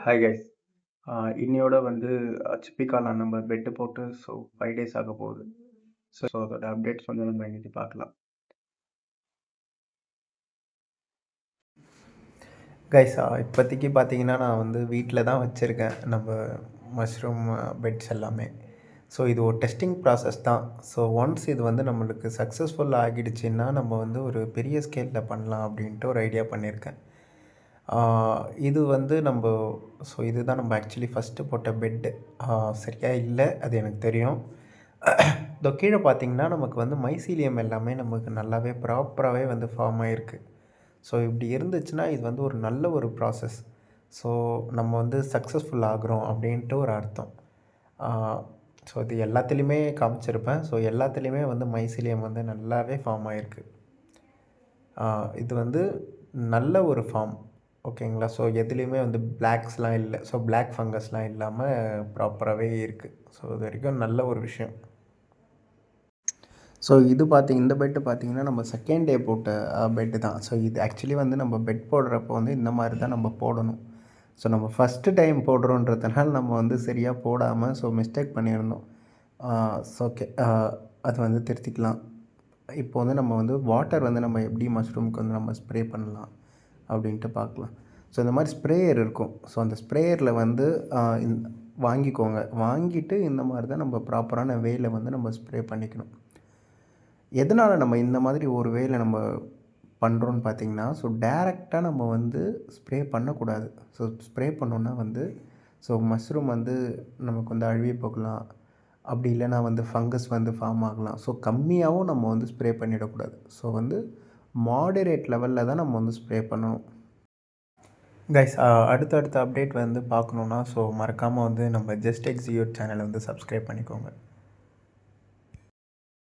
Hi guys. இன்னையோட வந்து சிப்பிக்கால நம்ம பெட்டு போட்டு 5 டேஸ் ஆக போகுது. அதோட அப்டேட்ஸ் வந்து நம்ம இன்னைக்கு பார்க்கலாம். கைஸ் இப்போதைக்கு பார்த்தீங்கன்னா நான் வந்து வீட்டில் தான் வச்சுருக்கேன் நம்ம மஷ்ரூம் பெட்ஸ் எல்லாமே. ஸோ இது ஒரு டெஸ்டிங் ப்ராசஸ் தான். ஸோ ஒன்ஸ் இது வந்து நம்மளுக்கு சக்ஸஸ்ஃபுல் ஆகிடுச்சின்னா நம்ம வந்து ஒரு பெரிய ஸ்கேலில் பண்ணலாம் அப்படின்ட்டு ஒரு ஐடியா பண்ணியிருக்கேன். இது வந்து இதுதான் நம்ம ஆக்சுவலி ஃபஸ்ட்டு போட்ட பெட்டு. சரியா இல்லை அது எனக்கு தெரியும். இதோ கீழே பார்த்தீங்கன்னா நமக்கு வந்து மைசீலியம் எல்லாமே நமக்கு நல்லாவே ப்ராப்பராகவே வந்து ஃபார்ம் ஆகிருக்கு. ஸோ இப்படி இருந்துச்சுன்னா இது வந்து ஒரு நல்ல ஒரு ப்ராசஸ். ஸோ நம்ம வந்து சக்ஸஸ்ஃபுல் ஆகுறோம் அப்படின்ட்டு ஒரு அர்த்தம். ஸோ இது எல்லாத்துலேயுமே காமிச்சிருப்பேன். ஸோ எல்லாத்துலேயுமே வந்து மைசீலியம் வந்து நல்லாவே ஃபார்ம் ஆகிருக்கு. இது வந்து நல்ல ஒரு ஃபார்ம். ஓகேங்களா? ஸோ எதுலேயுமே வந்து பிளாக்ஸ்லாம் இல்லை. ஸோ பிளாக் ஃபங்கஸ்லாம் இல்லாமல் ப்ராப்பராகவே இருக்குது. ஸோ இது வரைக்கும் நல்ல ஒரு விஷயம். ஸோ இந்த பெட்டு பார்த்தீங்கன்னா நம்ம செகண்ட் டே போட்ட பெட்டு தான். ஸோ இது ஆக்சுவலி வந்து நம்ம பெட் போடுறப்போ வந்து இந்த மாதிரி தான் நம்ம போடணும். ஸோ நம்ம ஃபஸ்ட்டு டைம் போடுறோன்றதுனால நம்ம வந்து சரியாக போடாமல் மிஸ்டேக் பண்ணியிருந்தோம். ஓகே, அது வந்து திருத்திக்கலாம். இப்போ வந்து நம்ம வந்து வாட்டர் வந்து நம்ம எப்படி மஷ்ரூமுக்கு வந்து நம்ம ஸ்ப்ரே பண்ணலாம் அப்படின்ட்டு பார்க்கலாம். ஸோ இந்த மாதிரி ஸ்ப்ரேயர் இருக்கும். ஸோ அந்த ஸ்ப்ரேயரில் வந்து வாங்கிக்கோங்க. வாங்கிட்டு இந்த மாதிரி தான் நம்ம ப்ராப்பரான வேயில் வந்து நம்ம ஸ்ப்ரே பண்ணிக்கணும். எதனால் நம்ம இந்த மாதிரி ஒரு வேயில் நம்ம பண்ணுறோன்னு பார்த்தீங்கன்னா, டைரெக்டாக நம்ம வந்து ஸ்ப்ரே பண்ணக்கூடாது. ஸ்ப்ரே பண்ணோன்னா வந்து மஷ்ரூம் வந்து நமக்கு வந்து அழுகி போகலாம். அப்படி இல்லைனா வந்து ஃபங்கஸ் வந்து ஃபார்ம் ஆகலாம். கம்மியாகவும் நம்ம வந்து ஸ்ப்ரே பண்ணிடக்கூடாது. வந்து மாடரேட் லெவலில் தான் நம்ம வந்து ஸ்ப்ரே பண்ணணும். கைஸ், அடுத்தடுத்த அப்டேட் வந்து பார்க்கணுன்னா மறக்காமல் வந்து நம்ம ஜஸ்ட் எக்ஸிக்யூட் சேனலை வந்து சப்ஸ்கிரைப் பண்ணிக்கோங்க.